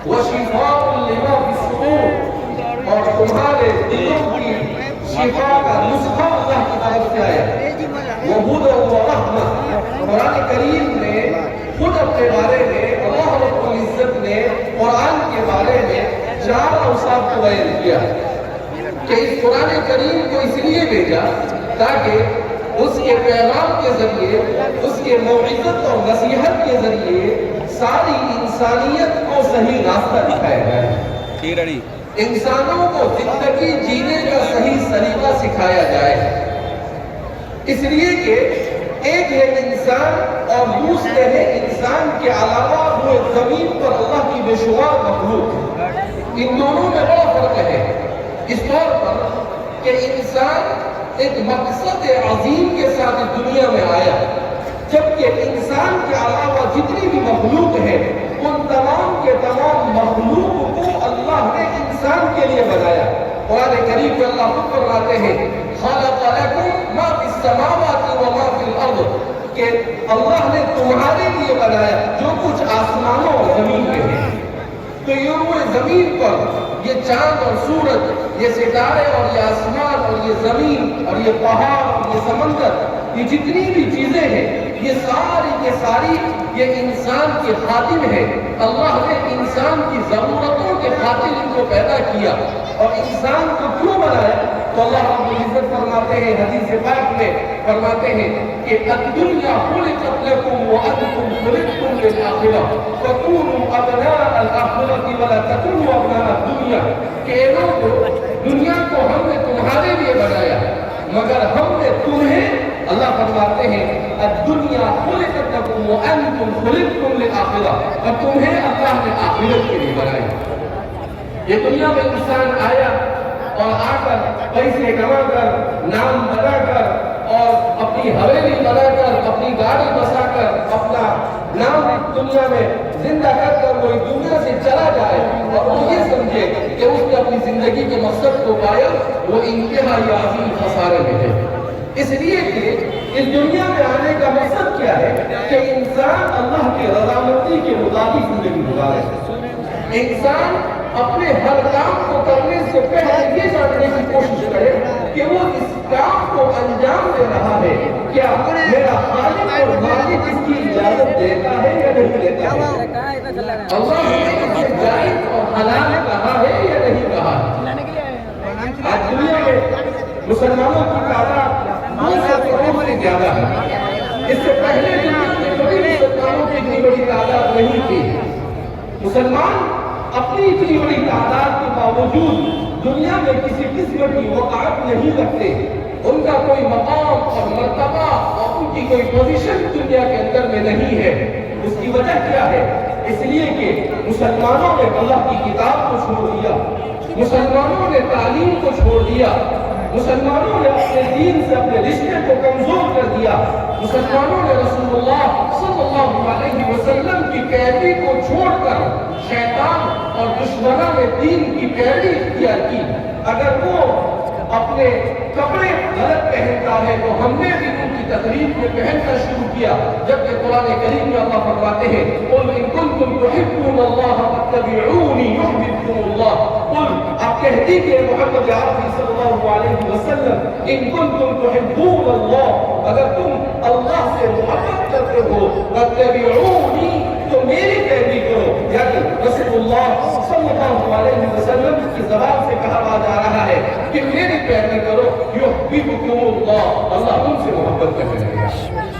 وشفاء لما في الصدور، اور تمہارے دلوں کی شفا کا نسخہ اللہ کی طرف سے آیا، وہدی ورحمہ۔ قرآن کریم میں خود اپنے بارے میں اللہ رب العزت نے قرآن کے بارے میں 4 اوصاف کو بیان کیا کہ اس قرآن کریم کو اس لیے بھیجا تاکہ اس کے پیغام کے ذریعے، اس کے موعظت اور نصیحت کے ذریعے ساری انسانیت کو صحیح راستہ دکھایا جائے، انسانوں کو زندگی جینے کا صحیح طریقہ سکھایا جائے۔ اس لیے کہ ایک ہے انسان اور دوسرے ہے انسان کے علاوہ وہ زمین پر اللہ کی بے شمار مخلوق ہے، ان دونوں میں بڑا فرق ہے، اس طور پر کہ انسان ایک مقصد عظیم کے ساتھ اس دنیا میں آیا، جبکہ انسان کے علاوہ جتنی بھی مخلوق ہے ان تمام کے تمام مخلوق کو اللہ نے انسان کے لیے بنایا۔ قرآن کریم میں اللہ خود فرماتے ہیں خلق لکم ما فی السماوات وما فی الارض، کہ اللہ نے تمہارے لیے بنایا جو کچھ آسمانوں اور زمین میں ہے۔ تو یہ روئے زمین پر یہ چاند اور سورج، یہ ستارے اور یہ آسمان اور یہ زمین اور یہ پہاڑ اور یہ سمندر، یہ جتنی بھی چیزیں ہیں یہ ساری کے ساری یہ انسان کے خادم ہے۔ اللہ نے انسان کی ضرورتوں کے خاطر ان کو پیدا کیا، اور انسان کو کیوں بنایا؟ تو اللہ رب العزت فرماتے ہیں حدیث پاک میں فرماتے ہیں کہ الدنیا خلقت لکم وانتم خلقتم للآخرہ فکونوا ابناء الآخرۃ ولا تکونوا ابناء الدنیا، کہ لوگو دنیا کو ہم نے تمہارے لیے بنایا مگر ہم نے تمہیں، اللہ فرماتے ہیں الدنیا خلقت لکم وانتم خلقتم للآخرہ، اور تمہیں اللہ نے آخرت کے لیے بنایا۔ یہ دنیا میں انسان آیا اور آ کر پیسے کما کر، نام بنا کر اور اپنی حویلی بنا کر، اپنی گاڑی بسا کر، اپنا نام دنیا میں زندہ کر کر وہ دنیا سے چلا جائے اور وہ یہ سمجھے کہ اس نے اپنی زندگی کے مقصد کو پایا، وہ انتہائی عظیم خسارے میں ہے۔ اس لیے کہ اس دنیا میں آنے کا مقصد کیا ہے کہ انسان اللہ کی رضامندی کے مطابق زندگی گزارے۔ انسان اپنے ہر کام کو کرنے سے پہلے یہ جاننے کی کوشش کرے کہ وہ اس کام کو انجام دے رہا ہے کیا میرا خالق اور مالک اس کی اجازت دیتا ہے یا نہیں دیتا ہے، اللہ نے اسے جائز اور حلال کہا ہے یا نہیں کہا۔ آج دنیا میں مسلمانوں کی تعداد 200 کروڑ سے زیادہ ہے، اس سے پہلے دنیا میں کبھی مسلمانوں کی اتنی بڑی تعداد نہیں تھی۔ مسلمان اپنی اتنی بڑی تعداد کے باوجود دنیا میں کسی قسم کی وقعت نہیں رکھتے، ان کا کوئی مقام اور مرتبہ اور ان کی کوئی پوزیشن دنیا کے اندر میں نہیں ہے۔ اس کی وجہ کیا ہے؟ اس لیے کہ مسلمانوں نے اللہ کی کتاب کو چھوڑ دیا، مسلمانوں نے تعلیم کو چھوڑ دیا، مسلمانوں نے اپنے دین سے اپنے رشتے کو کمزور کر دیا، مسلمانوں نے رسول اللہ صلی اللہ علیہ وسلم کی پیروی کو چھوڑ کر شیطان اور دشمنان دین کی پیروی اختیار کی۔ اگر وہ اپنے کپڑے غلط پہنتا ہے تو ہم نے بھی ان کی تقریب میں پہننا شروع کیا، جبکہ قرآن کریم میں اللہ فرماتے ہیں قل ان کنتم تحبون اللہ فاتبعونی یحببکم اللہ۔ قل آپ کہہ دیجئے محمد عربی صلی اللہ علیہ وسلم ان کنتم تحبون اللہ، اگر تم اللہ سے محبت کرتے ہو فاتبعونی تو میری پیروی کرو، یعنی رسول اللہ صلی اللہ علیہ وسلم کی زبان سے کہا جا رہا ہے کہ میری پیروی کرو یحببکم اللہ، اللہ تم سے محبت کرنے لگے گا۔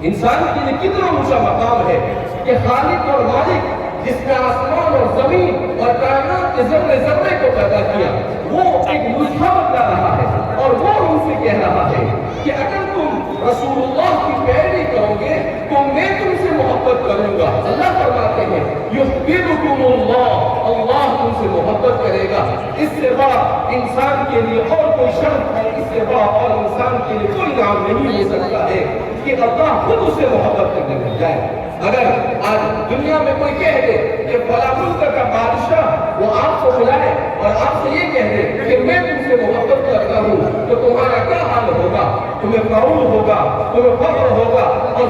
انسان کے لیے کتنا اونچا مقام ہے کہ خالق اور مالک جس نے آسمان اور زمین اور کائنات کے ذرے ذرے کو پیدا کیا، وہ ایک نسخہ بتا رہا ہے اور وہ ان سے کہہ رہا ہے کہ اگر تم رسول اللہ کی پیروی کرو گے تو میں تم سے محبت کروں گا۔ اللہ فرماتے ہیں یحببکم اللہ، اللہ تم سے محبت کرے گا۔ اس سے بڑا انسان کے لیے اور کوئی شرط ہے، اس سے بڑا اور انسان کے لیے کوئی نام نہیں ہو سکتا ہے کہ اللہ خود اسے محبت کرنے لگ جائے۔ اگر آج دنیا میں کوئی کہہ دے کہ فلاں ملک کا بادشاہ وہ آپ کو بلائے اور آپ سے یہ کہہ دے کہ میں تم سے محبت کرتا ہوں تو تمہارا کیا حال ہوگا؟ تمہیں قبول ہوگا، تمہیں فخر ہوگا اور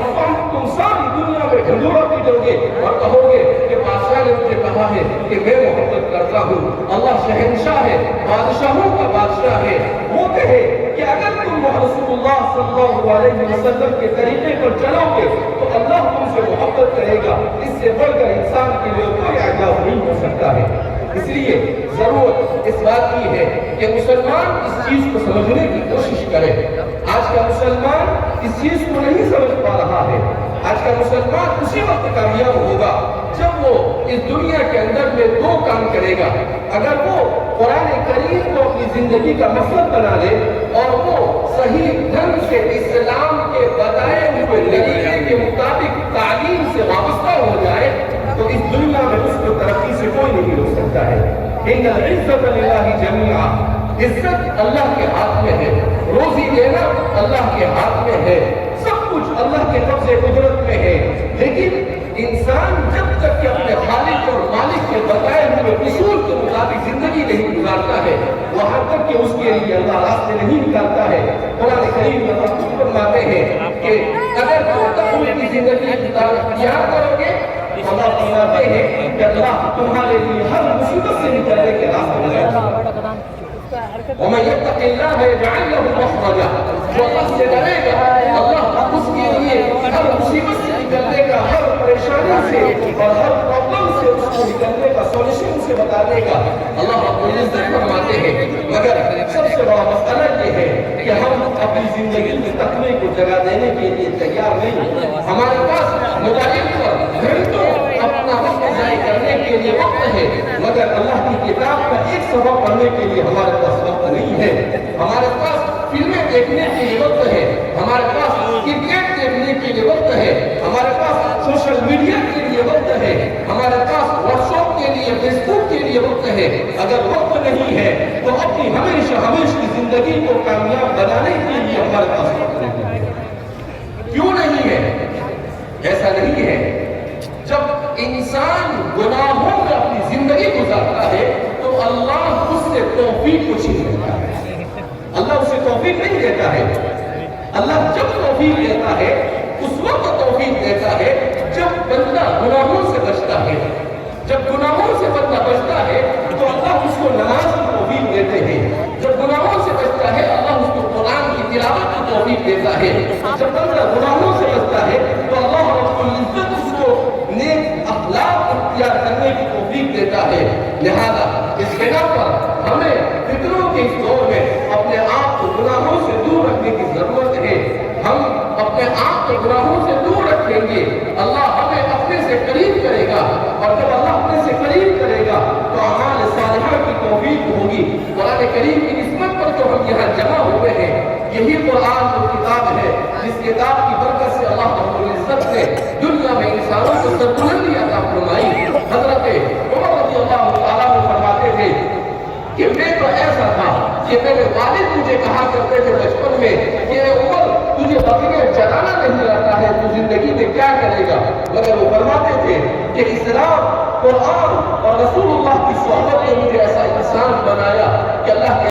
تم ساری دنیا میں ڈھنڈورا پیٹو گے اور کہو گے کہ بادشاہ نے مجھے کہا ہے کہ میں محبت کرتا ہوں۔ اللہ شہنشاہ ہے، بادشاہوں کا بادشاہ ہے، وہ کہے کہ اگر تم رسول اللہ صلی اللہ علیہ وسلم کے طریقے پر چلو گے تو اللہ تم سے محبت کرے گا۔ اس سے بڑھ کر انسان کے لیے کوئی اعجاز نہیں ہو سکتا ہے۔ اس لیے ضرورت اس بات کی ہے کہ مسلمان اس چیز کو سمجھنے کی کوشش کرے۔ آج کا مسلمان اس چیز کو نہیں سمجھ پا رہا ہے۔ آج کا مسلمان اسی وقت کامیاب ہوگا جب وہ اس دنیا کے اندر میں دو کام کرے گا۔ اگر وہ قرآن کریم کو اپنی زندگی کا مقصد بنا لے اور وہ صحیح ڈھنگ سے اسلام کے بتائے ہوئے طریقے کے مطابق تعلیم سے وابستہ ہو جائے تو اس دنیا میں اس کو ترقی سے کوئی نہیں روک سکتا ہے۔ ان العزت للہ جمیعا، عزت اللہ کے ہاتھ میں ہے، روزی دینا اللہ کے ہاتھ میں ہے، سب کچھ اللہ کے قبضے قدرت میں ہے۔ لیکن انسان جب تک کہ اپنے خالق اور مالک کے بتائے ہوئے اصول کے مطابق زندگی نہیں گزارتا ہے وہاں تک کہ اس کے لیے اللہ راستے نہیں نکالتا ہے۔ قرآن کریم میں اللہ فرماتے ہیں کہ اگر تم تقوی کی زندگی اختیار کرو گے اللہ فرماتے ہیں کہ اللہ تمہارے لیے ہر مصیبت سے نکلنے کے راستے لگائے گا۔ وَمَن يَتَّقِ اللَّهَ يَجْعَلْ لَهُ مَخْرَجًا، جو اللہ سے ڈرے گا اللہ اس کے لیے ہر مصیبت سے نکلنے کا، ہر پریشانی سے اور ہر پرابلم سے اس کو نکلنے کا سولوشن سے بتا دے گا۔ اللہ رب العزت فرماتے ہیں مگر سب سے بڑا مسئلہ یہ ہے کہ ہم اپنی زندگی میں تقوی کو جگہ دینے کے لیے تیار نہیں۔ ہمارے پاس موبائل پر گھنٹوں اپنا وقت ضائع کرنے کے لیے وقت ہے مگر اللہ کی کتاب کا ایک سبق پڑھنے کے لیے ہمارے پاس وقت نہیں ہے۔ ہمارے پاس فلمیں دیکھنے کے لیے وقت ہے، ہمارے پاس کرکٹ دیکھنے کے لیے وقت ہے، ہمارے پاس سوشل میڈیا کے لیے وقت ہے، ہمارے پاس واٹس ایپ کے لیے، فیس بک کے لیے وقت ہے۔ اگر وقت نہیں ہے تو اپنی ہمیشہ کی زندگی کو کامیاب بنانے کے لیے ہمارے پاس وقت نہیں ہے۔ کیوں نہیں ہے؟ ایسا نہیں ہے۔ جب انسان گناہوں میں اپنی زندگی گزارتا ہے تو اللہ اس سے توفیق کو چھین لیتا ہے۔ اللہ اسے توفیق نہیں دیتا ہے۔ اللہ جب توفیق دیتا ہے اس وقت توفیق دیتا ہے جب بندہ گناہوں سے بچتا ہے۔ جب گناہوں سے بندہ بچتا ہے تو اللہ اس کو نماز کی توفیق دیتے ہیں۔ جب گناہوں سے بچتا ہے اللہ اس کو قرآن کی تلاوت کی توفیق دیتا ہے۔ جب بندہ گناہوں سے بچتا ہے تو اللہ رب العزت اس کو نیک اخلاق اختیار کرنے کی توفیق دیتا ہے۔ لہذا اس بنا پر ہمیں فطروں کے اس دور میں اپنے آپ کو گناہوں سے دور رکھنے کی ضرورت ہے۔ ہم اپنے آپ کو گناہوں سے دور رکھیں گے اللہ ہمیں اپنے سے قریب کرے گا، اور جب اللہ اپنے سے قریب کرے گا تو اعمال صالحہ کی توفیق ہوگی۔ قرآن کریم کی نسبت پر تو ہم یہاں جمع ہوئے ہیں، یہی قرآن وہ کتاب ہے جس کتاب کی برکت سے اللہ رب العزت نے دنیا میں انسانوں کو سربلندی عطا فرمائی۔ حضرت عمر رضی اللہ تعالیٰ عنہ فرماتے تھے کہ میں تو ایسا تھا کہ میرے والد مجھے کہا کرتے تھے بچپن میں کہ عمر تجھے بکریاں چلانا نہیں آتا ہے تو زندگی میں کیا کرے گا؟ مگر وہ فرماتے تھے کہ اسلام، قرآن اور رسول اللہ کی صحبت نے مجھے ایسا انسان بنایا کہ اللہ کے